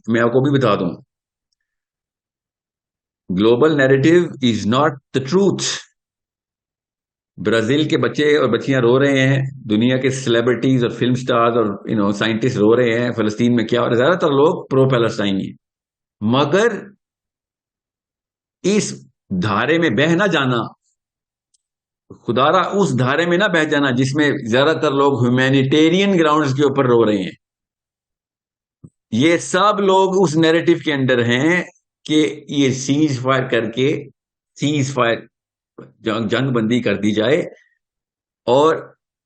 میں آپ کو بھی بتا دوں, global narrative is not the truth. Brazil کے بچے اور بچیاں رو رہے ہیں, دنیا کے سیلیبریٹیز اور فلم سٹارز اور سائنٹسٹ رو رہے ہیں فلسطین میں کیا, اور زیادہ تر لوگ پرو پیلسٹائن ہیں. مگر اس دھارے میں بہ نہ جانا, خدا را اس دھارے میں نہ بہ جانا جس میں زیادہ تر لوگ ہیومینیٹیرین گراؤنڈز کے اوپر رو رہے ہیں. یہ سب لوگ اس نیریٹو کے اندر ہیں کہ یہ سیز فائر کر کے, سیز فائر جنگ بندی کر دی جائے, اور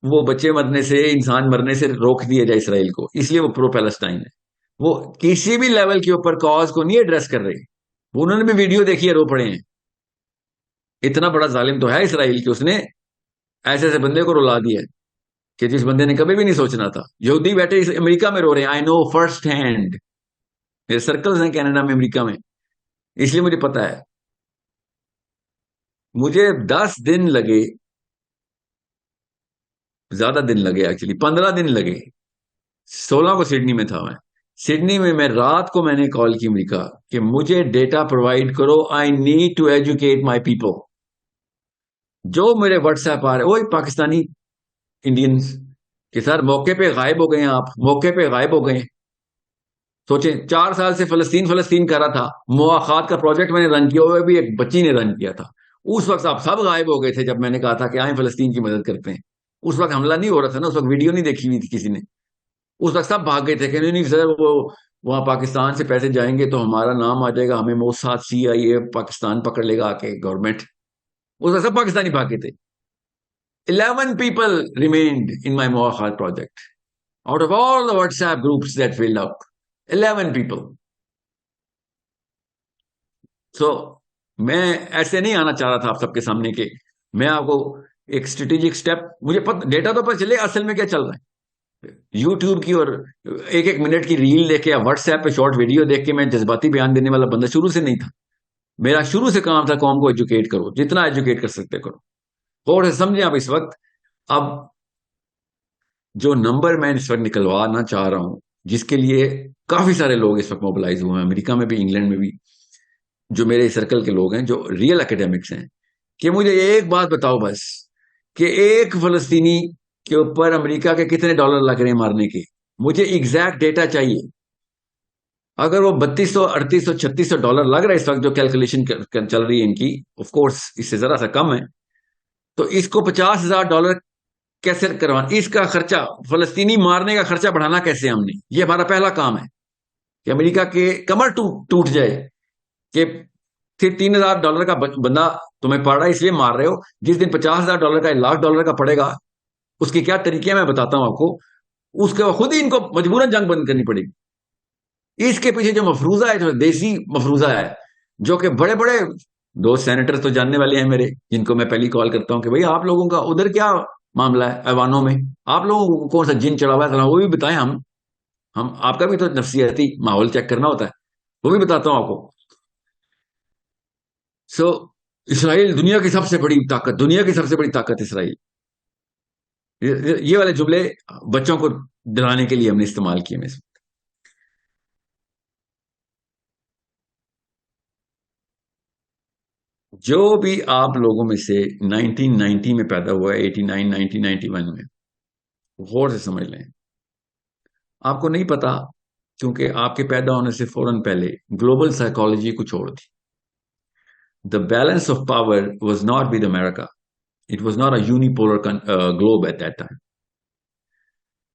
وہ بچے مرنے سے, انسان مرنے سے روک دیا جائے اسرائیل کو. اس لیے وہ پرو پیلسٹائن ہے. وہ کسی بھی لیول کے اوپر کاز کو نہیں ایڈریس کر رہے. وہ انہوں نے بھی ویڈیو دیکھی ہے, رو پڑے ہیں. اتنا بڑا ظالم تو ہے اسرائیل کہ اس نے ایسے ایسے بندے کو رلا دیا کہ جس بندے نے کبھی بھی نہیں سوچنا تھا. یہودی بیٹھے امریکہ میں رو رہے ہیں, آئی نو فرسٹ ہینڈ, میرے سرکلز ہیں کینیڈا میں, امریکہ میں, اس لیے مجھے پتا ہے. مجھے 10 دن لگے, زیادہ دن لگے ایکچولی, 15 دن لگے. 16 کو سڈنی میں تھا میں. سڈنی میں رات کو میں نے کال کی امریکہ کہ مجھے ڈیٹا پرووائڈ کرو, I need to educate my people. جو میرے واٹس ایپ آ رہے, وہی پاکستانی انڈینز کہ سر موقع پہ غائب ہو گئے ہیں, آپ موقع پہ غائب ہو گئے. سوچیں 4 سال سے فلسطین کر رہا تھا, مواخات کا پروجیکٹ میں نے رن کیا, وہ بھی ایک بچی نے رن کیا تھا. اس وقت آپ سب غائب ہو گئے تھے جب میں نے کہا تھا کہ آئیں فلسطین کی مدد کرتے ہیں. اس وقت حملہ نہیں ہو رہا تھا نا, اس وقت ویڈیو نہیں دیکھی ہوئی تھی کسی نے. اس وقت سب بھاگ گئے تھے کہ نہیں سر, وہ وہاں پاکستان سے پیسے جائیں گے تو ہمارا نام آ جائے گا, ہمیں موساد CIA پاکستان پکڑ لے گا آ کے, گورنمنٹ. اس وقت سب پاکستانی بھاگے تھے. 11 people remained in my Moakhad project. Out of all the WhatsApp groups that filled up, 11 people. So, میں ایسے نہیں آنا چاہ رہا تھا آپ سب کے سامنے کہ میں آپ کو ایک اسٹریٹجک سٹیپ, مجھے ڈیٹا تو پتہ چلے اصل میں کیا چل رہا ہے. یوٹیوب کی اور 1 منٹ کی ریل دیکھ کے یا واٹس ایپ پہ شارٹ ویڈیو دیکھ کے میں جذباتی بیان دینے والا بندہ شروع سے نہیں تھا. میرا شروع سے کام تھا قوم کو ایجوکیٹ کرو, جتنا ایجوکیٹ کر سکتے کرو. غور سے سمجھیں آپ اس وقت. اب جو نمبر میں اس وقت نکلوانا چاہ رہا ہوں, جس کے لیے کافی سارے لوگ اس وقت موبلائز ہوئے ہیں, امریکہ میں بھی, انگلینڈ میں بھی, جو میرے سرکل کے لوگ ہیں, جو ریئل اکیڈیمکس ہیں, کہ مجھے ایک بات بتاؤ بس, کہ ایک فلسطینی کے اوپر امریکہ کے کتنے ڈالر لگ رہے ہیں مارنے کے. مجھے ایگزیکٹ ڈیٹا چاہیے. اگر وہ $3200 $3800 $3600 لگ رہا ہے اس وقت, جو کیلکولیشن چل رہی ہے ان کی, آف کورس اس سے ذرا سا کم ہے, تو اس کو $50,000 کیسے کروانا, اس کا خرچہ, فلسطینی مارنے کا خرچہ بڑھانا کیسے ہم نے. یہ ہمارا پہلا کام ہے کہ امریکہ کے کمر ٹوٹ جائے کہ پھر $3,000 کا بندہ تمہیں پڑ رہا ہے اس لیے مار رہے ہو. جس دن $50,000 کا $1,00,000 کا پڑے گا, اس کی کیا طریقے میں بتاتا ہوں آپ کو. اس کے خود ہی ان کو مجبوراً جنگ بند کرنی پڑے گی. اس کے پیچھے جو مفروضہ ہے, جو دیسی مفروضہ ہے, جو کہ بڑے بڑے 2 سینیٹر تو جاننے والے ہیں میرے, جن کو میں پہلی کال کرتا ہوں کہ بھائی آپ لوگوں کا ادھر کیا معاملہ ہے ایوانوں میں, آپ لوگوں کو کون سا جن چڑھا ہوا ہے, وہ بھی بتائیں. ہم آپ کا بھی تو نفسیاتی ماحول چیک کرنا ہوتا ہے, وہ بھی بتاتا ہوں آپ کو. سو اسرائیل دنیا کی سب سے بڑی طاقت, دنیا کی سب سے بڑی طاقت اسرائیل. یہ والے جملے بچوں کو ڈرانے کے لیے ہم نے استعمال کیے. میں جو بھی آپ لوگوں میں سے 1990 میں پیدا ہوا ہے, 89 1991 میں, غور سے سمجھ لیں. آپ کو نہیں پتا, کیونکہ آپ کے پیدا ہونے سے فوراً پہلے گلوبل سائیکالوجی کچھ اور تھی. The balance of power was not with America. It was not a unipolar globe at that time.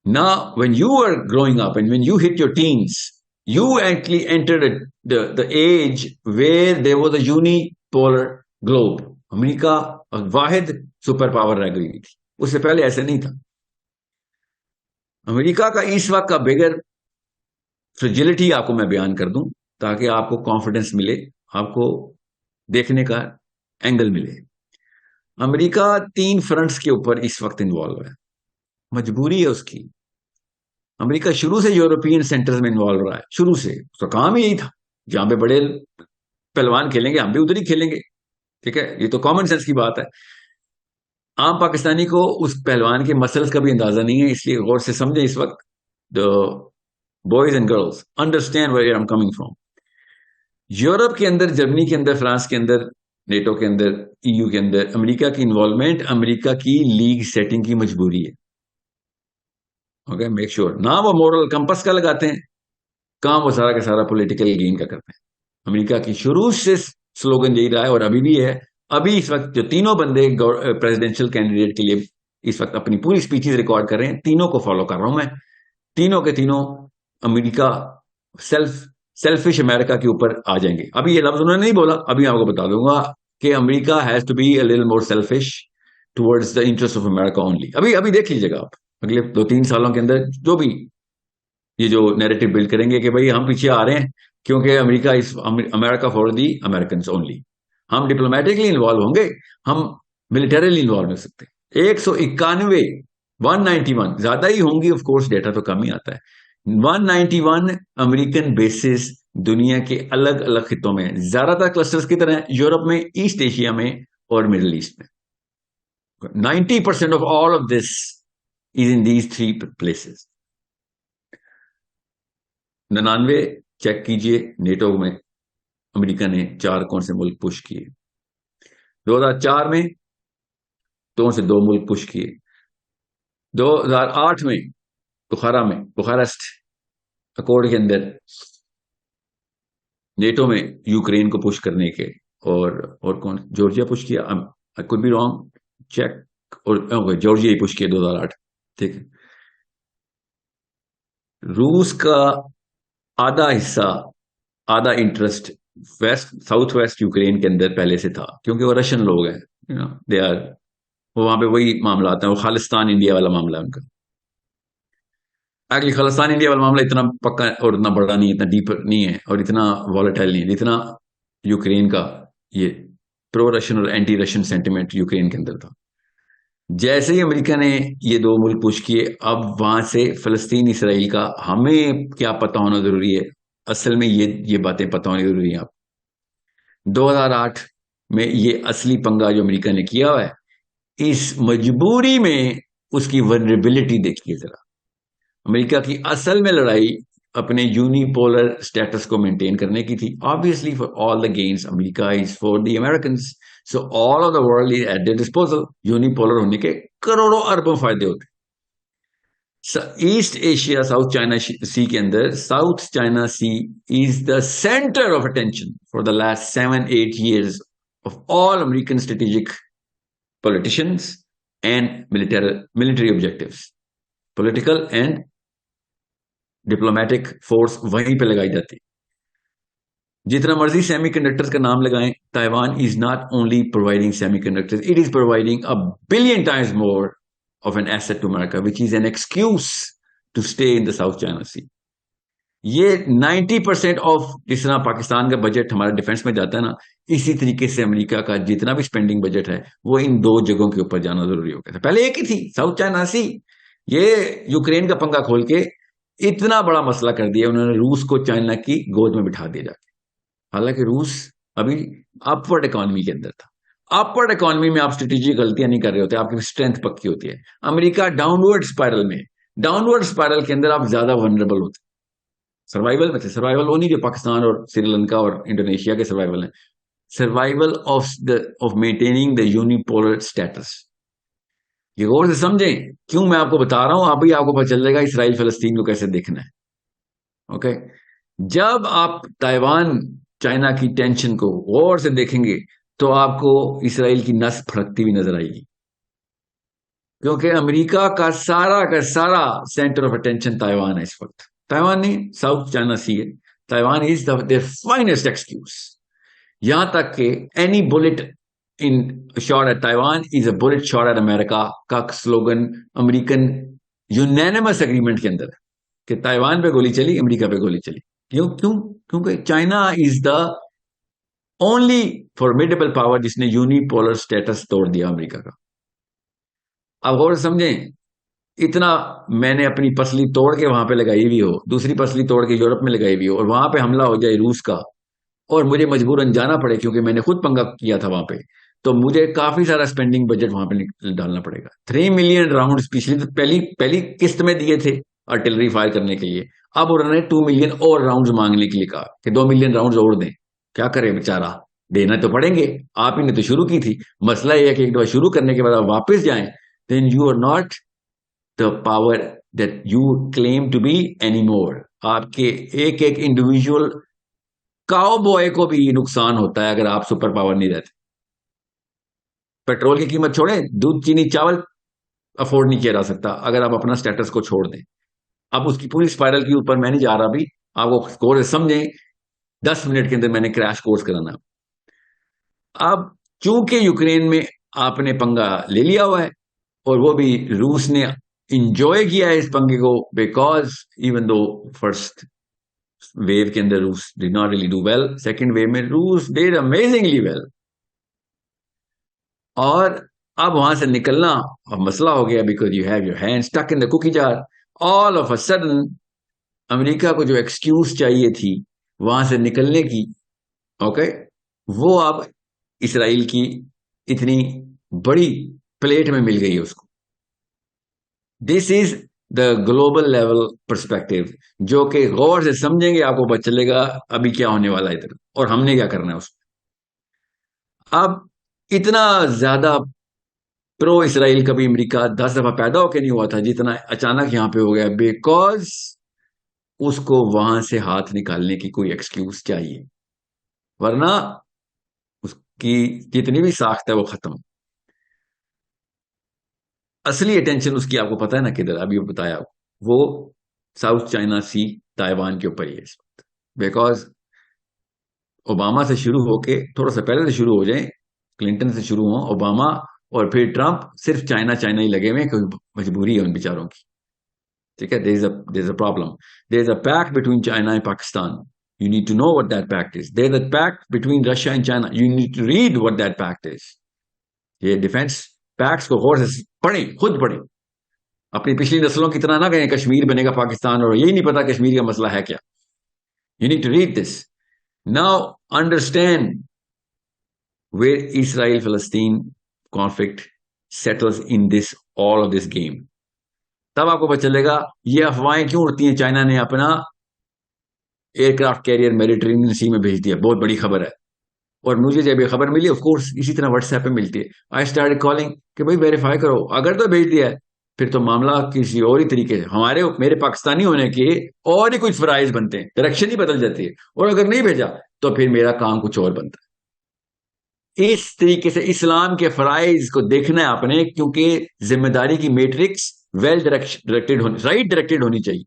Now, when you were growing up and when you hit your teens, you actually entered the age where there was a unipolar globe. امریکہ واحد super power رہ گئی تھی, اس سے پہلے ایسے نہیں تھا. امریکہ کا اس وقت کا بگر فریجلٹی آپ کو میں بیان کر دوں تاکہ آپ کو کانفیڈنس ملے, آپ کو دیکھنے کا اینگل ملے. امریکہ 3 فرنٹس کے اوپر اس وقت انوالو ہے, مجبوری ہے اس کی. امریکہ شروع سے یورپین سینٹرز میں انوالو رہا ہے, شروع سے. اس کا کام ہی یہی تھا, جہاں پہ بڑے پہلوان کھیلیں گے ہم بھی ادھر ہی کھیلیں گے. ٹھیک ہے, یہ تو کامن سینس کی بات ہے. عام پاکستانی کو اس پہلوان کے مسلز کا بھی اندازہ نہیں ہے, اس لیے غور سے سمجھیں. اس وقت boys and girls understand where I am coming from. Europe کے اندر، جرمنی کے اندر، فرانس کے اندر، نیٹو کے اندر، ای یو کے اندر امریکہ کی انوالومنٹ امریکہ کی لیگ سیٹنگ کی مجبوری ہے. اوکے، میک شیور نہ وہ مورل کمپس کا لگاتے ہیں، کام وہ سارا کا سارا پولیٹیکل گین کا کرتے ہیں. امریکہ کی شروع سے سلوگن یہی رہا ہے اور ابھی بھی ہے. ابھی اس وقت جو تینوں بندے پریزیڈینشیل کینڈیڈیٹ کے لیے اس وقت اپنی پوری اسپیچز ریکارڈ کر رہے ہیں، تینوں کو فالو کر رہا ہوں میں. تینوں کے تینوں امریکہ سیلفش امریکہ کے اوپر آ جائیں گے. ابھی یہ لفظ انہوں نے نہیں بولا، ابھی آپ کو بتا دوں گا کہ America has to be a little more selfish towards the interest of America only. ابھی دیکھ لیجیے گا آپ اگلے 2-3 سالوں کے اندر جو بھی یہ جو نیریٹو بلڈ کریں گے کہ بھائی ہم پیچھے آ رہے ہیں کیونکہ امریکہ از امریکہ فار دی امریکنز اونلی. ہم ڈپلومیٹکلی انوالو ہوں گے، ہم ملٹریلی انوالو ہو سکتے ہیں. 191 زیادہ ہی ہوں گی، آف کورس ڈیٹا تو کم ہی آتا ہے. 191 امریکن بیسز دنیا کے الگ الگ خطوں میں، زیادہ تر کلسٹرز کی طرح یورپ میں، ایسٹ ایشیا میں اور مڈل ایسٹ میں. 90% of all of this is in these 3 places. 99 check کیجئے نیٹو میں امریکہ نے 4 کون سے ملک پش کیے. 2004 میں 2 سے 2 ملک پش کیے. 2008 میں بخارسٹ اکورڈ کے اندر نیٹو میں یوکرین کو پش کرنے کے، اور کون، جارجیا پش کیا، کوئی بھی رانگ چیک، اور جارجیا ہی پش کیا 2008. ٹھیک ہے. روس کا آدھا حصہ، آدھا انٹرسٹ ساؤتھ ویسٹ یوکرین کے اندر پہلے سے تھا، کیونکہ وہ رشین لوگ ہیں، دے آر، وہاں پہ وہی معاملات ہیں، وہ خالستان انڈیا والا معاملہ ہے ان کا. ایکچولی خالستان انڈیا والا معاملہ اتنا پکا اور اتنا بڑا نہیں، اتنا ڈیپ نہیں ہے اور اتنا والیٹائل نہیں ہے جتنا یوکرین کا یہ پرو رشین اور اینٹی رشین سینٹیمنٹ یوکرین کے اندر تھا. جیسے ہی امریکہ نے یہ 2 ملک پش کیے، اب وہاں سے فلسطین اسرائیل کا ہمیں کیا پتہ ہونا ضروری ہے. اصل میں یہ باتیں پتہ ہونی ضروری ہیں. آپ 2008 میں یہ اصلی پنگا جو امریکہ نے کیا ہوا ہے، اس مجبوری میں اس کی ولنریبلٹی دیکھیے ذرا. امریکہ کی اصل میں لڑائی اپنے یونی پولر اسٹیٹس کو مینٹین کرنے کی تھی. obviously for all the gains America is for the Americans, so all of the world is at their disposal. Unipolar ہونے کے کروڑوں اربوں فائدے ہوتے. East Asia South China Sea کے اندر، South China Sea is the centre of attention for the last 7-8 years of all American strategic politicians and military objectives. Political and diplomatic force وہیں پہ لگائی جاتی. جتنا مرضی سیمی کنڈکٹرز کا نام لگائیں، Taiwan is not only providing semi conductors, it is providing a billion times more of an asset to America, which is an excuse to stay in the South China Sea. یہ 90% of جس طرح پاکستان کا budget ہمارے defence میں جاتا ہے نا، اسی طریقے سے امریکہ کا جتنا بھی اسپینڈنگ بجٹ ہے وہ ان 2 جگہوں کے اوپر جانا ضروری ہو گیا تھا. پہلے ایک ہی تھی، ساؤتھ چائنا سی. یہ یوکرین کا پنگا کھول کے اتنا بڑا مسئلہ کر دیا انہوں نے، روس کو چائنا کی گود میں بٹھا دیا جا کے. حالانکہ روس ابھی اپورڈ اکانومی کے اندر تھا. اپورڈ اکانومی میں آپ اسٹریٹجک غلطیاں نہیں کر رہے ہوتے، آپ کی اسٹرینتھ پکی ہوتی ہے. امریکہ ڈاؤنورڈ اسپائرل میں، ڈاؤنورڈ اسپائرل کے اندر آپ زیادہ ونربل ہوتے. سروائیول میں تھے، سروائیول وہ نہیں جو پاکستان اور سری لنکا اور انڈونیشیا کے سروائیول ہیں، survival of maintaining the unipolar status. یہ غور سے سمجھیں کیوں میں آپ کو بتا رہا ہوں، ابھی آپ کو پتہ چل جائے گا اسرائیل فلسطین کو کیسے دیکھنا ہے. اوکے، جب آپ تائیوان چائنا کی ٹینشن کو غور سے دیکھیں گے تو آپ کو اسرائیل کی نس پھڑکتی ہوئی نظر آئے گی، کیونکہ امریکہ کا سارا سینٹر آف اٹینشن تائیوان ہے اس وقت. تائیوان نہیں، ساؤتھ چائنا سی ہے. Taiwan is their finest excuse. یہاں تک کہ any bullet in shot at Taiwan is a bullet shot at America کا سلوگن امریکن یونینیمس اگریمنٹ کے اندر کہ تائیوان پہ گولی چلی، امریکہ پہ گولی چلی. کیونکہ China is the only formidable power جس نے یونی پولر اسٹیٹس توڑ دیا امریکہ کا. اب غور سمجھیں، اتنا میں نے اپنی پسلی توڑ کے وہاں پہ لگائی ہوئی ہو، دوسری پسلی توڑ کے یورپ میں لگائی ہوئی ہو، اور وہاں پہ حملہ ہو جائے روس کا اور مجھے مجبوراً جانا پڑے کیونکہ میں نے خود پنگا کیا تھا وہاں پہ، تو مجھے کافی سارا اسپینڈنگ بجٹ وہاں پہ ڈالنا پڑے گا. 3 ملین راؤنڈز پچھلی پہلی قسط میں دیے تھے آرٹلری فائر کرنے کے لیے. اب انہوں نے 2 ملین اور راؤنڈز مانگنے کے لیے کہا کہ 2 ملین راؤنڈز اور دیں. کیا کرے بیچارہ, دینا تو پڑیں گے, آپ ہی نے تو شروع کی تھی. مسئلہ یہ ہے کہ ایک دفعہ شروع کرنے کے بعد آپ واپس جائیں, then you are not the power that you claim to be any more. آپ کے ایک ایک انڈیویجول کاؤ بوائے کو بھی نقصان ہوتا ہے اگر آپ سپر پاور نہیں رہتے. پیٹرول کی قیمت چھوڑیں, دودھ چینی چاول افورڈ نہیں کیا جا سکتا اگر آپ اپنا سٹیٹس کو چھوڑ دیں. اب اس کی پوری اسپائرل کے اوپر میں نہیں جا رہا, بھی آپ کو کورس سمجھیں, 10 منٹ کے اندر میں نے کریش کورس کرانا. اب چونکہ یوکرین میں آپ نے پنگا لے لیا ہوا ہے, اور وہ بھی روس نے انجوائے کیا ہے اس پنگے کو, because even though first wave کے اندر روس ڈid not really do well, second wave میں روس did amazingly well. اور اب وہاں سے نکلنا اب مسئلہ ہو گیا, because you have your hand stuck in the cookie jar. All of a sudden امریکہ کو جو ایکسکیوز چاہیے تھی وہاں سے نکلنے کی, اوکے, وہ اب اسرائیل کی اتنی بڑی پلیٹ میں مل گئی ہے اس کو. دس از دا گلوبل لیول پرسپیکٹو, جو کہ غور سے سمجھیں گے آپ کو پتہ چلے گا ابھی کیا ہونے والا ہے ادھر, اور ہم نے کیا کرنا ہے اس کو. اب اتنا زیادہ پرو اسرائیل کبھی امریکہ 10 دفعہ پیدا ہو کے نہیں ہوا تھا جتنا اچانک یہاں پہ ہو گیا, بیکاز اس کو وہاں سے ہاتھ نکالنے کی کوئی ایکسکیوز چاہیے, ورنہ اس کی جتنی بھی ساخت ہے وہ ختم. اصلی اٹینشن اس کی آپ کو پتا ہے نا کدھر, ابھی بتایا, وہ ساؤتھ چائنا سی تائیوان کے اوپر ہی ہے اس وقت. بیکاز اوباما سے شروع ہو کے, تھوڑا سا پہلے سے شروع ہو جائیں, کلنٹن سے شروع ہوں, اوباما اور پھر ٹرمپ, صرف چائنا ہی لگے ہوئے, کوئی مجبوری ہے ان بیچاروں کی. ٹھیک ہے, there is a problem. There is a pact between China and Pakistan. You need to know what that pact is. There is a pact between Russia and China. You need to read what that pact is. یہ defence packets کو غور سے پڑھیں, خود پڑھیں. اپنی پچھلی نسلوں کی طرح نہ کہیں کشمیر بنے گا پاکستان اور یہی نہیں پتا کشمیر کا مسئلہ ہے کیا. You need to read this. Now understand where Israel-Palestine conflict settles in this all of this game. تب آپ کو پتہ چلے گا یہ افواہیں کیوں اڑتی ہیں. چائنا نے اپنا ایئر کرافٹ کیریئر میڈیٹرینین سی میں بھیج دیا, بہت بڑی خبر ہے. اور مجھے جب یہ خبر ملی, آف کورس اسی طرح واٹس ایپ پہ ملتی ہے, آئی اسٹارٹ کالنگ کہ بھائی ویریفائی کرو, اگر تو بھیج دیا ہے پھر تو معاملہ کسی اور ہی طریقے سے, میرے پاکستانی ہونے کے اور ہی کچھ فرائض بنتے ہیں, ڈائریکشن ہی بدل جاتی ہے, اور اگر نہیں بھیجا تو پھر میرا کام کچھ اور بنتا ہے. اس طریقے سے اسلام کے فرائض کو دیکھنا ہے آپ نے, کیونکہ ذمہ داری کی میٹرکس ویل ڈائریکٹڈ ہونی, رائٹ ڈائریکٹڈ ہونی چاہیے.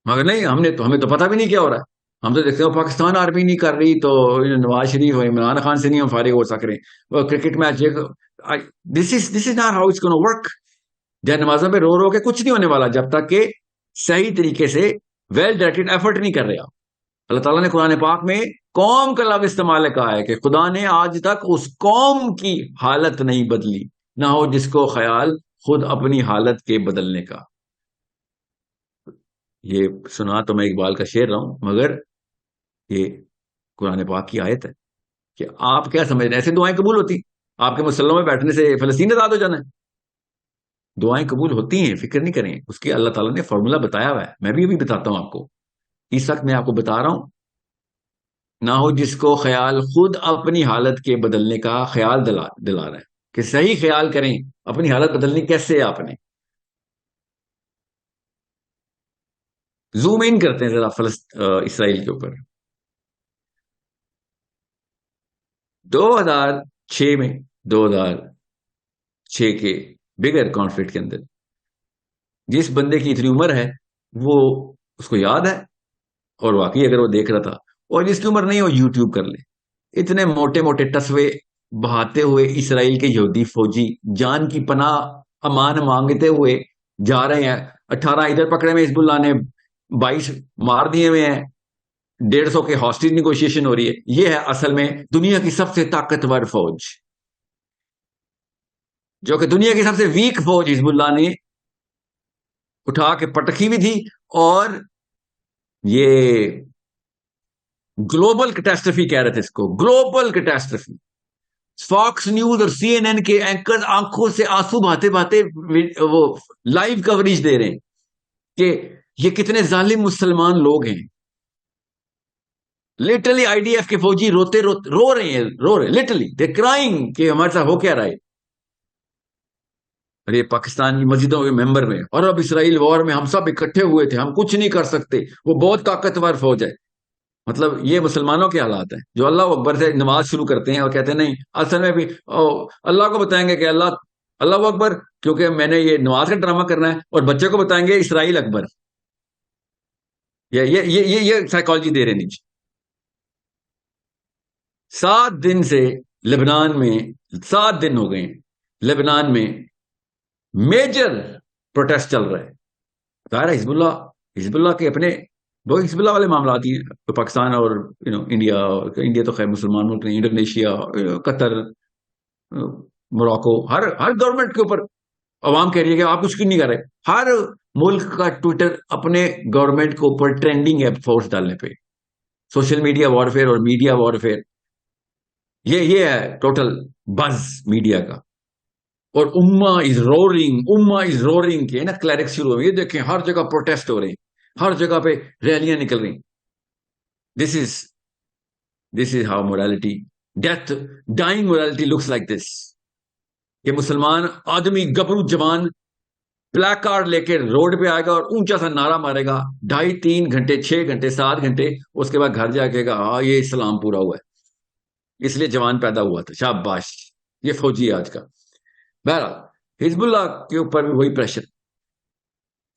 مگر نہیں, ہمیں تو پتہ بھی نہیں کیا ہو رہا ہے. ہم تو دیکھتے ہیں پاکستان آرمی نہیں کر رہی تو نواز شریف اور عمران خان سے نہیں ہم فارغ ہو سک رہے. وہ cricket match, this is not how it's gonna work. جہاں نمازوں پہ رو کے کچھ نہیں ہونے والا جب تک کہ صحیح طریقے سے ویل ڈائریکٹڈ ایفرٹ نہیں کر رہا. اللہ تعالیٰ نے قرآن پاک میں قوم کا لفظ استعمال کہا ہے کہ خدا نے آج تک اس قوم کی حالت نہیں بدلی, نہ ہو جس کو خیال خود اپنی حالت کے بدلنے کا. یہ سنا تو میں اقبال کا شعر رہا ہوں, مگر یہ قرآن پاک کی آیت ہے کہ آپ کیا سمجھ رہے ہیں. ایسے دعائیں قبول ہوتی, آپ کے مسلموں میں بیٹھنے سے فلسطین آزاد ہو جانا ہے. دعائیں قبول ہوتی ہیں, فکر نہیں کریں, اس کی اللہ تعالیٰ نے فارمولا بتایا ہوا ہے. میں بھی ابھی بتاتا ہوں آپ کو, اس وقت میں آپ کو بتا رہا ہوں, نہ ہو جس کو خیال خود اپنی حالت کے بدلنے کا خیال دلا رہا ہے, کہ صحیح خیال کریں اپنی حالت بدلنی کیسے ہے. آپ نے زوم ان کرتے ہیں ذرا اسرائیل کے اوپر. 2006 میں 2006 کے بگر کانفلکٹ کے اندر جس بندے کی اتنی عمر ہے وہ اس کو یاد ہے, اور واقعی اگر وہ دیکھ رہا تھا, اور جس کی عمر نہیں وہ یوٹیوب کر لے. اتنے موٹے موٹے ٹسوے بہاتے ہوئے اسرائیل کے یہودی فوجی جان کی پناہ امان مانگتے ہوئے جا رہے ہیں. 18 ادھر پکڑے میں حزب اللہ نے, 22 مار دیے ہوئے ہیں, 150 کے ہاسٹیج نیگوشیشن ہو رہی ہے. یہ ہے اصل میں دنیا کی سب سے طاقتور فوج, جو کہ دنیا کی سب سے ویک فوج حزب اللہ نے اٹھا کے پٹکی بھی تھی. اور یہ گلوبل کیٹاسٹرفی کہہ رہے تھے اس کو, گلوبل کیٹاسٹرفی. فاکس نیوز اور سی این این کے اینکر آنکھوں سے آنسو بہاتے بہاتے وہ لائیو کوریج دے رہے ہیں کہ یہ کتنے ظالم مسلمان لوگ ہیں. لٹرلی آئی ڈی ایف کے فوجی روتے رو رہے ہیں لٹرلی دے کرائنگ کہ ہمارے ساتھ ہو کیا رہا ہے. اور یہ پاکستان کی مسجدوں کے ممبر میں، اور اب اسرائیل وار میں ہم سب اکٹھے ہوئے تھے، ہم کچھ نہیں کر سکتے، وہ بہت طاقتور فوج ہے. مطلب یہ مسلمانوں کے حالات ہیں جو اللہ اکبر سے نماز شروع کرتے ہیں اور کہتے ہیں نہیں اصل میں بھی اللہ کو بتائیں گے کہ اللہ اکبر کیونکہ میں نے یہ نماز کا ڈرامہ کرنا ہے، اور بچے کو بتائیں گے اسرائیل اکبر. یہ سائیکالوجی دے رہے نیچے. 7 دن سے لبنان میں 7 دن ہو گئے لبنان میں میجر پروٹیسٹ چل رہا ہے. ظاہر ہے حزب اللہ کے اپنے وہ حزب اللہ والے معاملات ہی ہیں. تو پاکستان اور انڈیا تو خیر مسلمان ملک نہیں، انڈونیشیا، قطر، موراکو، ہر گورنمنٹ کے اوپر عوام کہہ رہی ہے کہ آپ کچھ کیوں نہیں کر رہے. ہر ملک کا ٹویٹر اپنے گورنمنٹ کے اوپر ٹرینڈنگ ہے فورس ڈالنے پہ. سوشل میڈیا وارفیئر اور میڈیا وارفیئر، یہ ہے ٹوٹل بز میڈیا کا. اور اما از رورنگ کے نا کلیرکس شروع ہوئے. یہ دیکھیں ہر جگہ پروٹیسٹ ہو رہے ہیں، ہر جگہ پہ ریلیاں نکل رہی. This is how morality death dying morality looks like this. کہ مسلمان آدمی گبرو جوان بلیک کارڈ لے کے روڈ پہ آئے گا اور اونچا سا نعرہ مارے گا 2.5 3 گھنٹے 6 گھنٹے 7 گھنٹے، اس کے بعد گھر جا کے گا ہاں یہ اسلام پورا ہوا ہے، اس لیے جوان پیدا ہوا تھا. شاباش، یہ فوجی ہے آج کا. بہرحال حزب اللہ کے اوپر بھی وہی پریشر.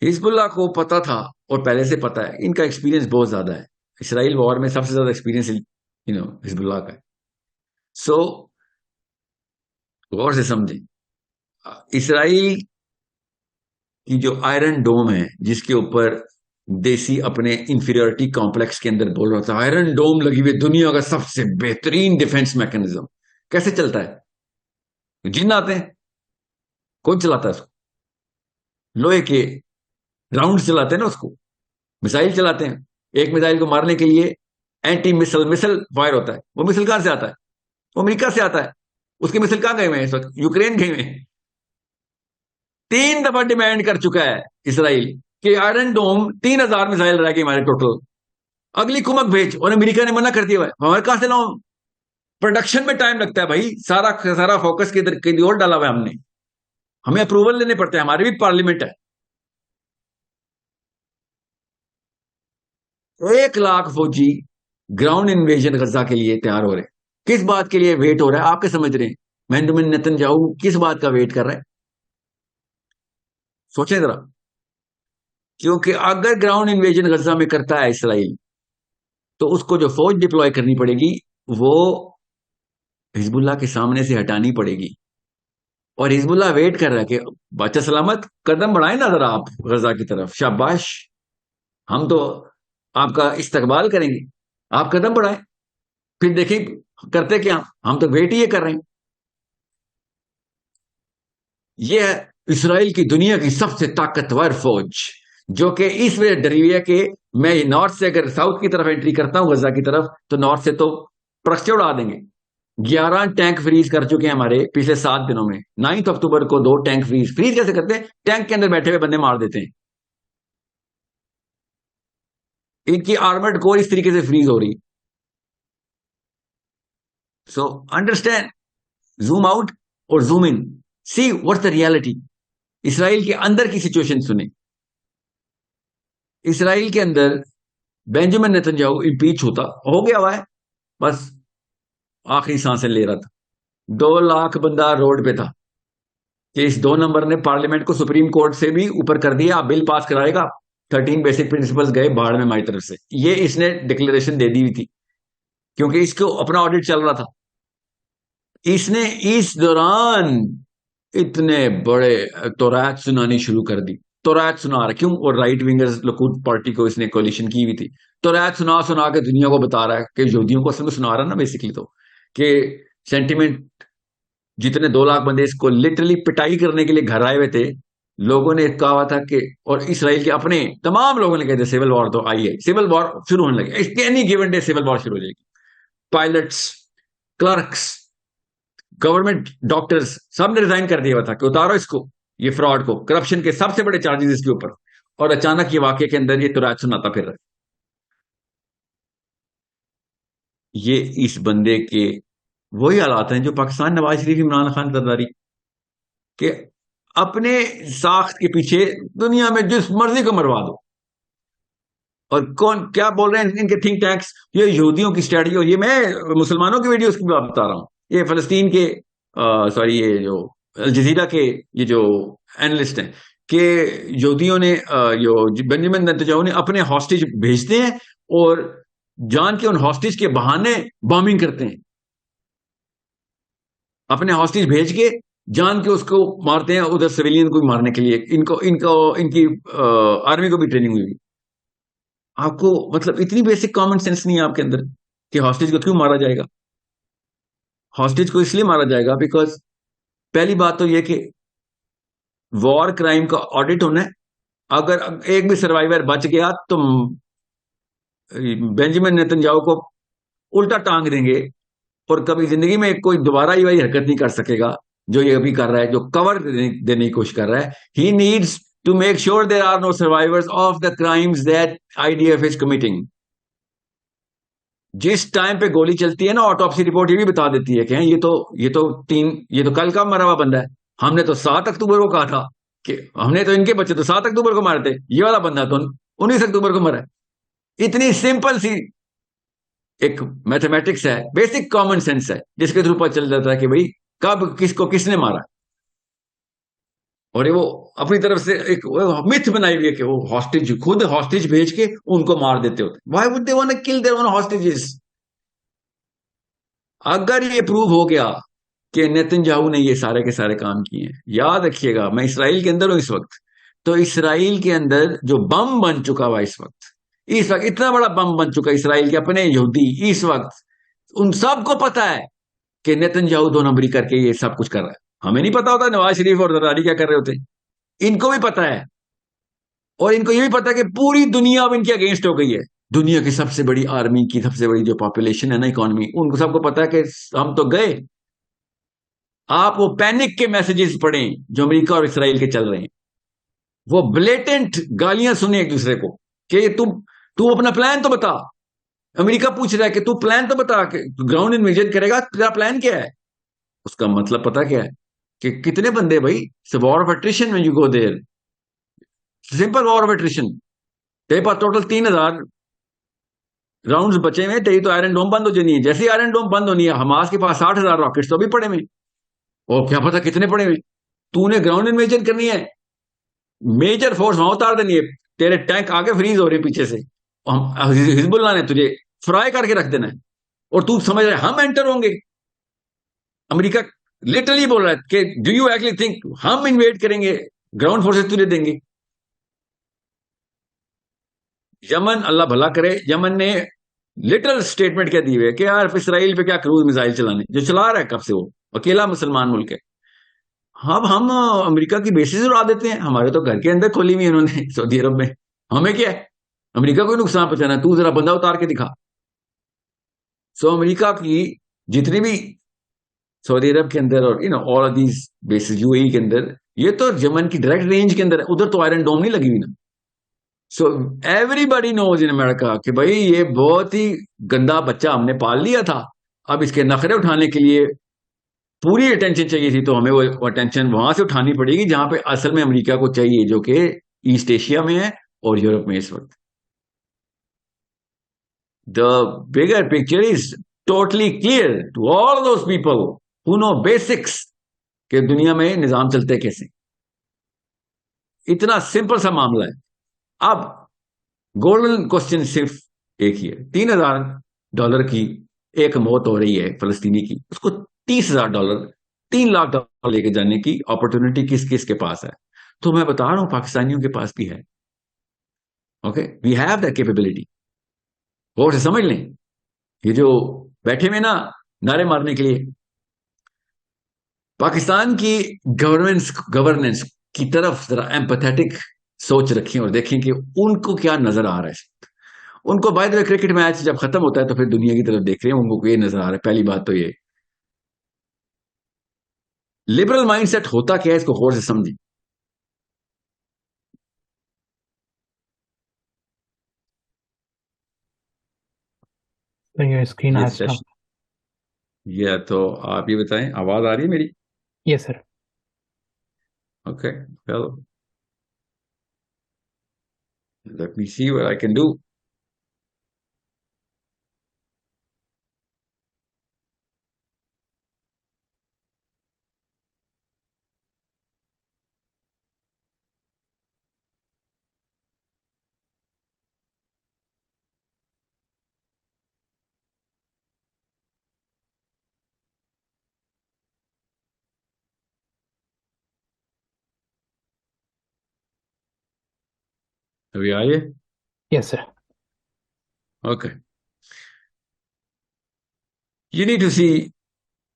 حزب اللہ کو پتا تھا اور پہلے سے پتا ہے، ان کا ایکسپیرینس بہت زیادہ ہے. اسرائیل وار میں سب سے زیادہ ایکسپیرینس حزب اللہ کا ہے. سو غور سے سمجھیں، اسرائیل کی جو آئرن ڈوم ہے جس کے اوپر دیسی اپنے انفیریورٹی کمپلیکس کے اندر بول رہا تھا آئرن ڈوم لگی ہوئی دنیا کا سب سے بہترین ڈیفenس میکنزم، کیسے چلتا ہے؟ جن آتے ہیں. کون چلاتا ہے اس کو؟ لوہے کے راؤنڈ چلاتے ہیں نا اس کو. میسائل چلاتے ہیں، ایک میسائل کو مارنے کے لیے اینٹی مسل فائر ہوتا ہے. وہ مسل کہاں سے آتا ہے؟ وہ امریکہ سے آتا ہے. اس کے مسل کہاں گئے ہوئے ہیں اس وقت؟ یوکرین گئے ہوئے ہیں. 3 دفعہ ڈیمانڈ کر چکا ہے اسرائیل کہ آئرن ڈوم 3000 میسائل رہ گئے ہمارے ٹوٹل، اگلی کمک بھیج. اور امریکہ نے منع کر دیا. ہمارے کہاں سے لاؤں؟ پروڈکشن میں ٹائم لگتا ہے بھائی. سارا فوکس کدھر اور ڈالا ہوا ہے ہم نے. ہمیں اپروول لینے پڑتے ہیں، ہماری بھی پارلیمنٹ ہے. 1 لاکھ فوجی گراؤنڈ انویژن غزہ کے لیے تیار ہو رہے ہیں. کس بات کے لیے ویٹ ہو رہا ہے؟ آپ کے سمجھ رہے ہیں بینجامن نیتنیاہو کس بات کا ویٹ کر رہا ہے؟ سوچیں ذرا. کیونکہ اگر گراؤنڈ انویژن غزہ میں کرتا ہے اسرائیل تو اس کو جو فوج ڈپلوائے کرنی پڑے گی وہ حزب اللہ کے سامنے سے ہٹانی پڑے گی. اور حزب اللہ ویٹ کر رہا ہے کہ بچہ سلامت قدم بڑھائیں نا ذرا آپ غزہ کی طرف. شاباش، ہم تو آپ کا استقبال کریں گے، آپ قدم بڑھائیں. پھر دیکھیں کرتے کیا، ہم تو ویٹ ہی کر رہے ہیں. یہ اسرائیل کی دنیا کی سب سے طاقتور فوج جو کہ اس وجہ ڈری ہوئی ہے کہ میں نارتھ سے اگر ساؤتھ کی طرف انٹری کرتا ہوں غزہ کی طرف تو نارتھ سے تو پرکشے اڑا دیں گے. 11 ٹینک فریز کر چکے ہیں ہمارے پچھلے 7 دنوں میں. 9 اکتوبر کو 2 ٹینک فریز کیسے کرتے ہیں؟ ٹینک کے اندر بیٹھے ہوئے بندے مار دیتے ہیں. ان کی آرمڈ کور اس طریقے سے فریز ہو رہی. سو انڈرسٹینڈ، زوم آؤٹ اور zoom in, see what's the reality. Israel کے اندر کی سچویشن سنیں. اسرائیل کے اندر بینجامن نیتنیاہو امپیچ ہو گیا ہوا ہے، بس آخری سانسیں لے رہا تھا. 2 لاکھ بندہ روڈ پہ تھا کہ اس 2 نمبر نے پارلیمنٹ کو سپریم کورٹ سے بھی اوپر کر دیا، آپ بل پاس کرائے گا. 13 بیسک پرنسپلز گئے باہر میں ہماری طرف سے. یہ اس نے ڈکلیریشن دے دی ہوئی تھی کیونکہ اس کو اپنا آڈٹ چل رہا تھا. اس نے اس دوران اتنے بڑے توریت سنانی شروع کر دی. توریت سنا رہا کیوں؟ اور رائٹ ونگرز لکود پارٹی کو اس نے کولیشن کی ہوئی تھی. توریت سنا کے دنیا کو بتا رہا ہے کہ یہودیوں کو اصل میں سنا رہا نا بیسکلی تو کہ سینٹیمنٹ جتنے 2 لاکھ بندے اس کو لٹرلی پٹائی کرنے کے لیے گھر آئے ہوئے تھے. لوگوں نے کہا ہوا تھا کہ اور اسرائیل کے اپنے تمام لوگوں نے کہا تھا سول وار تو آئی ہے، سول وار شروع ہونے لگے. Any given day civil war شروع ہو جائے گی. پائلٹس، کلرکس، گورنمنٹ ڈاکٹرز سب نے ریزائن کر دیا ہوا تھا کہ اتارو اس کو، یہ فراڈ کو، کرپشن کے سب سے بڑے چارجز اس کے اوپر، اور اچانک یہ واقعے کے اندر یہ تراج سناتا پھر رہا ہے. یہ اس بندے کے وہی حالات ہیں جو پاکستان نواز شریف عمران خان زرداری کہ اپنے ساخت کے پیچھے دنیا میں جس مرضی کو مروا دو. اور کون کیا بول رہے ہیں ان کے تھنک ٹینکس، یہ یہودیوں کی اسٹریٹجی، اور یہ میں مسلمانوں کی ویڈیوز کی بات بتا رہا ہوں، یہ فلسطین کے سوری یہ جو الجزیرہ کے یہ جو اینالسٹ ہیں کہ یہودیوں نے جو بنجامن نیتنیاہو نے اپنے ہاسٹیج بھیجتے ہیں اور جان کے ان ہاسٹیج کے بہانے بامبنگ کرتے ہیں، اپنے ہاسٹیج بھیج کے جان کے اس کو مارتے ہیں، ادھر سویلین کو بھی مارنے کے لیے. ان کی آرمی کو بھی ٹریننگ ہوئی. آپ کو مطلب اتنی بیسک کامن سینس نہیں ہے آپ کے اندر کہ ہاسٹیج کو کیوں مارا جائے گا. ہاسٹیج کو اس لیے مارا جائے گا بیکاز پہلی بات تو یہ کہ وار کرائم کا آڈٹ ہونا ہے. اگر ایک بھی سروائیور بچ گیا تو بینجامن نیتنیاہو کو الٹا ٹانگ دیں گے، اور کبھی زندگی میں کوئی دوبارہ یہ حرکت نہیں کر سکے گا جو یہ ابھی کر رہا ہے، جو کور دینے کی کوشش کر رہا ہے. He needs to make sure there are no survivors of the crimes that IDF is committing. جس ٹائم پہ گولی چلتی ہے نا، آٹوپسی رپورٹ یہ بھی بتا دیتی ہے کہ یہ تو کل کا مرا ہوا بندہ ہے، ہم نے تو 7 اکتوبر کو کہا تھا کہ ہم نے تو ان کے بچے تو 7 اکتوبر کو مارے تھے، یہ والا بندہ تو 19 اکتوبر کو مرا ہے. اتنی سمپل سی ایک میتھمیٹکس ہے، بیسک کامن سینس ہے، جس کے تھرو پتہ چل جاتا ہے کہ بھائی کب کس کو کس نے مارا. اور وہ اپنی طرف سے ایک متھ بنائی ہوئی ہے کہ وہ خود ہاسٹیج بھیج کے ان کو مار دیتے ہوتے. Why would they want to kill their own hostages? اگر یہ پروو ہو گیا کہ نیتنیاہو نے یہ سارے کے سارے کام کیے ہیں، یاد رکھیے گا میں اسرائیل کے اندر ہوں اس وقت، تو اسرائیل کے اندر جو بم بن چکا ہوا اس وقت اتنا بڑا بم بن چکا اسرائیل کے اپنے یہودی اس وقت، ان سب کو پتا ہے کہ نیتنیاہو 2 نمبری کر کے یہ سب کچھ کر رہا ہے. ہمیں نہیں پتا ہوتا نواز شریف اور زرداری کیا کر رہے ہوتے، ان کو بھی پتا ہے. اور ان کو یہ بھی پتا ہے کہ پوری دنیا اب ان کے اگینسٹ ہو گئی ہے. دنیا کی سب سے بڑی آرمی کی سب سے بڑی جو پاپولیشن ہے نا، اکانومی، ان کو سب کو پتا ہے کہ ہم تو گئے. آپ وہ پینک کے میسجز پڑھیں جو امریکہ اور اسرائیل کے چل رہے ہیں، وہ بلیٹنٹ گالیاں سنیں ایک دوسرے کو کہ تو اپنا پلان تو بتا. امریکہ پوچھ رہا ہے کہ تو پلان تو بتا کہ گراؤنڈ انویژن کرے گا، تیرا پلان کیا ہے؟ اس کا مطلب پتا کیا ہے کہ کتنے بندے بھائی وار آف اٹریشن میں you go there, simple war of attrition. تیرے پاس ٹوٹل 3000 راؤنڈز بچے ہوئے، تیری تو آئرن ڈوم بند ہو جانی ہے. جیسے آئرن ڈوم بند ہونی ہے، حماس کے پاس 60,000 راکٹس تو بھی پڑے ہوئے، اور کیا پتا کتنے پڑے ہوئے. تو نے گراؤنڈ انویژن کرنی ہے، میجر فورس وہاں اتار دینی ہے، تیرے ٹینک آگے فریز ہو رہے پیچھے سے، حزب اللہ نے تجھے فرائی کر کے رکھ دینا ہے، اور تو سمجھ رہے ہم انٹر ہوں گے. امریکہ لٹرلی بول رہا ہے کہ ڈو یو ایکچولی تھنک ہم انویٹ کریں گے، گراؤنڈ فورسز تجھے دیں گے. یمن اللہ بھلا کرے، یمن نے لٹرل اسٹیٹمنٹ کیا دی ہوئے کہ یار اسرائیل پہ کیا کروز میزائل چلانے، جو چلا رہا ہے کب سے، وہ اکیلا مسلمان ملک ہے. اب ہم امریکہ کی بیسز اڑا دیتے ہیں، ہمارے تو گھر کے اندر کھولی ہوئی انہوں نے سعودی عرب میں، ہمیں کیا ہے، امریکہ کو نقصان پہنچانا، تو ذرا بندہ اتار کے دکھا. امریکہ کی جتنی بھی سعودی عرب کے اندر اور all of these bases UAE کے اندر، یہ تو یمن کی ڈائریکٹ رینج کے اندر ہے، ادھر تو آئرن ڈوم نہیں لگی ہوئی نا. سو ایوری بڈی نوز ان امریکہ کہ بھائی یہ بہت ہی گندا بچہ ہم نے پال لیا تھا، اب اس کے نخرے اٹھانے کے لیے پوری اٹینشن چاہیے تھی، تو ہمیں وہ اٹینشن وہاں سے اٹھانی پڑے گی جہاں پہ اصل میں امریکہ کو چاہیے، جو کہ ایسٹ ایشیا میں ہے اور یورپ میں اس وقت. The bigger picture is totally clear to all those people who know basics کہ دنیا میں نظام چلتے کیسے. اتنا سمپل سا معاملہ ہے. اب گولڈن کوسچن صرف ایک ہی ہے، $3,000 کی ایک موت ہو رہی ہے فلسطینی کی، اس کو $30,000 $3 لاکھ لے کے جانے کی اپرچونٹی کس کس کے پاس ہے؟ تو میں بتا رہا ہوں پاکستانیوں کے پاس بھی ہے. Okay, we have the capability. غور سے سمجھ لیں، یہ جو بیٹھے ہوئے نا نعرے مارنے کے لیے، پاکستان کی گورننس کی طرف ذرا ایمپیتھیٹک سوچ رکھیں اور دیکھیں کہ ان کو کیا نظر آ رہا ہے. ان کو by the way cricket match جب ختم ہوتا ہے تو پھر دنیا کی طرف دیکھ رہے ہیں، ان کو یہ نظر آ رہا ہے. پہلی بات تو یہ لبرل مائنڈ سیٹ ہوتا کیا ہے، اس کو غور سے سمجھیں. اسکرین یہ ہیز اسٹاپ. سیشن، یہ تو آپ یہ بتائیں، آواز آ رہی ہے میری؟ Yes sir. Okay, well, let me see what I can do. ابھی آئیے. یس سر. Okay. You need to see,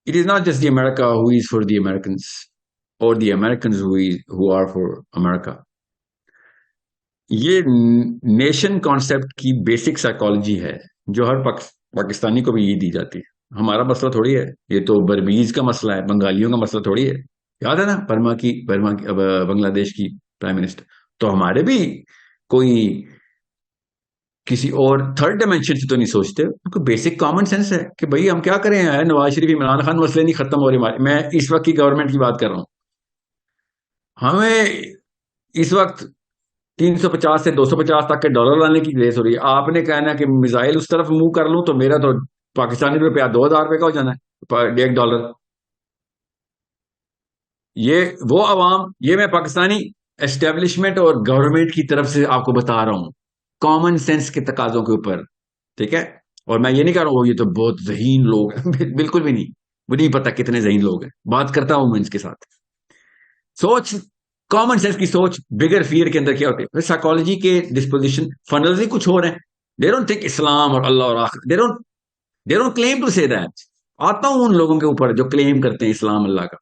it is not just the America who is for the Americans or the Americans who are for America. یہ nation concept کی basic psychology ہے جو ہر پاکستانی کو بھی یہ دی جاتی ہے. ہمارا مسئلہ تھوڑی ہے یہ، تو برمیز کا مسئلہ ہے، بنگالیوں کا مسئلہ تھوڑی ہے. یاد ہے نا بنگلہ دیش کی پرائم منسٹر. تو ہمارے بھی کوئی کسی اور تھرڈ ڈائمینشن سے تو نہیں سوچتے، ان کو بیسک کامن سینس ہے کہ بھائی ہم کیا کریں. نواز شریف، عمران خان مسئلے نہیں ختم ہو رہے. میں اس وقت کی گورنمنٹ کی بات کر رہا ہوں. ہمیں اس وقت 350 سے 250 تک کے ڈالر لانے کی ریس ہو رہی ہے. آپ نے کہنا کہ میزائل اس طرف موو کر لوں تو میرا تو پاکستانی روپیہ 2000 روپے کا ہو جانا ہے، $1. یہ وہ عوام، یہ میں پاکستانی اسٹیبلشمنٹ اور گورنمنٹ کی طرف سے آپ کو بتا رہا ہوں کامن سینس کے تقاضوں کے اوپر. ٹھیک ہے؟ اور میں یہ نہیں کہہ رہا ہوں یہ تو بہت ذہین لوگ ہیں، بالکل بھی نہیں. مجھے نہیں پتا کتنے ذہین لوگ ہیں، بات کرتا ہوں میں ان کے ساتھ. سوچ، کامن سینس کی سوچ بگر فیئر کے اندر کیا ہوتی ہے. سائیکالوجی کے ڈسپوزیشن فنلز ہی کچھ اور ہیں. دے ڈونٹ تھنک اسلام اور اللہ اور آخر، دے ڈونٹ کلیم ٹو سے دیٹ. آتا ہوں ان لوگوں کے اوپر جو کلیم کرتے ہیں اسلام اللہ کا.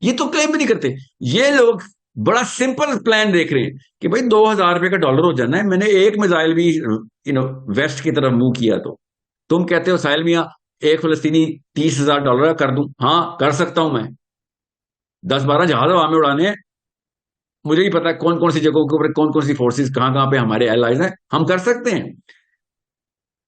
یہ تو کلیم بھی نہیں کرتے. یہ لوگ بڑا سمپل پلان دیکھ رہے ہیں کہ بھائی $2000 کا ڈالر ہو جانا ہے. میں نے ایک میزائل بھی ویسٹ کی طرف منہ کیا تو تم کہتے ہو ساحل میاں ایک فلسطینی $30,000 کا کر دوں. ہاں کر سکتا ہوں میں. 10-12 جہاز ہوا میں اڑانے ہیں. مجھے ہی پتا ہے کون کون سی جگہوں کے اوپر کون کون سی فورسز کہاں پہ ہمارے الائز ہیں. ہم کر سکتے ہیں.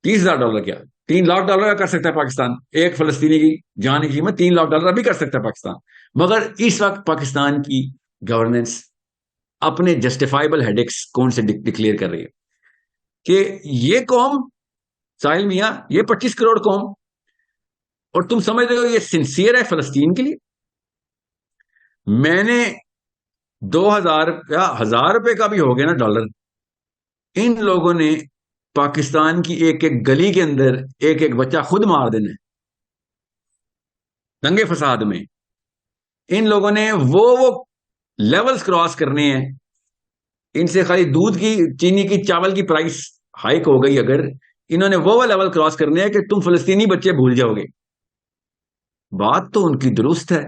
$30,000 کیا $3 lakh کا کر سکتا ہے پاکستان. ایک فلسطینی کی جان کی قیمت $3 lakh بھی کر سکتا ہے پاکستان. مگر اس وقت پاکستان کی گورننس اپنے جسٹیفائبل ہیڈکس کون سے ڈکلیئر کر رہی ہے کہ یہ قوم ساحل میاں، یہ 25 کروڑ قوم، اور تم سمجھ رہے ہو یہ سنسیئر ہے فلسطین کے لیے. میں نے 2000 یا 1000 روپے کا بھی ہو گیا نا ڈالر، ان لوگوں نے پاکستان کی ایک ایک گلی کے اندر ایک ایک بچہ خود مار دینا ہے دنگے فساد میں. ان لوگوں نے وہ لیولز کراس کرنے ہیں. ان سے خالی دودھ کی، چینی کی، چاول کی پرائس ہائیک ہو گئی اگر، انہوں نے وہ لیول کراس کرنے ہیں کہ تم فلسطینی بچے بھول جاؤ گے. بات تو ان کی درست ہے،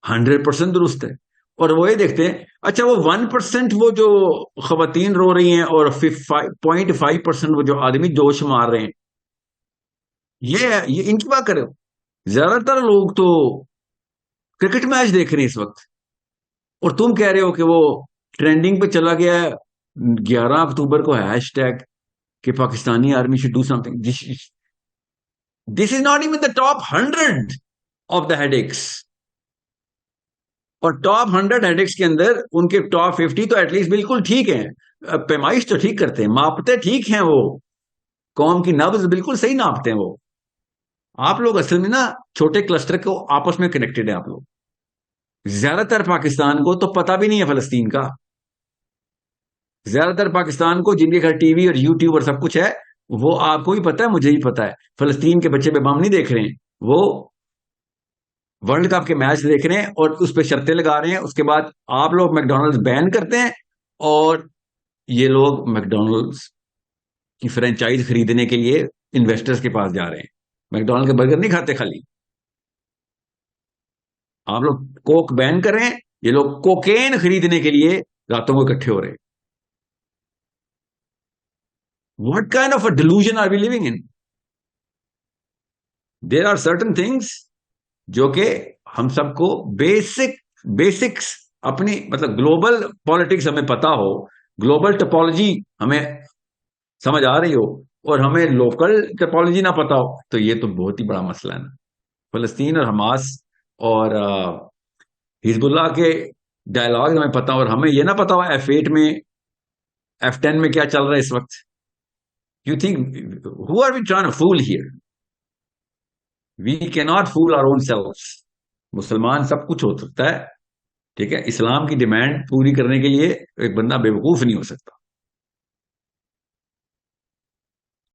100% درست ہے. اور وہ یہ دیکھتے ہیں اچھا وہ 1% وہ جو خواتین رو رہی ہیں اور 0.5% وہ جو آدمی جوش مار رہے ہیں، یہ ان کی بات کرو. زیادہ تر لوگ تو کرکٹ میچ دیکھ رہے ہیں اس وقت، اور تم کہہ رہے ہو کہ وہ ٹرینڈنگ پہ چلا گیا ہے 11 اکتوبر کو #, کہ Pakistani army should do some thing. This is not even the top 100 of the headaches. اور ٹاپ 100 ہیڈکس کے اندر ان کے ٹاپ 50 تو ایٹ لیسٹ بالکل ٹھیک ہیں، پیمائش تو ٹھیک کرتے ہیں، ماپتے ٹھیک ہیں، وہ قوم کی نبض بالکل صحیح ناپتے ہیں وہ. آپ لوگ اصل میں نا چھوٹے کلسٹر کو آپس میں کنیکٹڈ ہیں. آپ لوگ زیادہ تر پاکستان کو تو پتہ بھی نہیں ہے فلسطین کا. زیادہ تر پاکستان کو جن کے گھر ٹی وی اور یوٹیوب اور سب کچھ ہے، وہ آپ کو ہی پتا ہے، مجھے ہی پتا ہے. فلسطین کے بچے پہ بم نہیں دیکھ رہے ہیں، وہ ورلڈ کپ کے میچ دیکھ رہے ہیں اور اس پہ شرطیں لگا رہے ہیں. اس کے بعد آپ لوگ میکڈونلڈز بین کرتے ہیں اور یہ لوگ میکڈونلڈز کی فرینچائز خریدنے کے لیے انویسٹرز کے پاس جا رہے ہیں. میکڈونلڈ کے برگر نہیں کھاتے خالی. آپ لوگ کوک بین کر رہے ہیں، یہ لوگ کوکین خریدنے کے لیے راتوں کو اکٹھے ہو رہے ہیں. What kind of a delusion are we living in? There are certain things جو کہ ہم سب کو بیسکس اپنی مطلب گلوبل پالیٹکس ہمیں پتا ہو, گلوبل ٹپالوجی ہمیں سمجھ آ رہی ہو, اور ہمیں لوکل ٹپالوجی نہ پتا ہو, تو یہ تو بہت ہی بڑا مسئلہ ہے نا. فلسطین اور حماس اور حزب اللہ کے ڈائلاگ ہمیں پتا ہو, اور ہمیں یہ نہ پتا ہو F8 میں F10 میں کیا چل رہا ہے اس وقت. You think who are we trying to fool here? We key not فول آور اون سیلفس. مسلمان سب کچھ ہو سکتا ہے, ٹھیک ہے, اسلام کی ڈیمانڈ پوری کرنے کے لیے ایک بندہ بے وقوف نہیں ہو سکتا.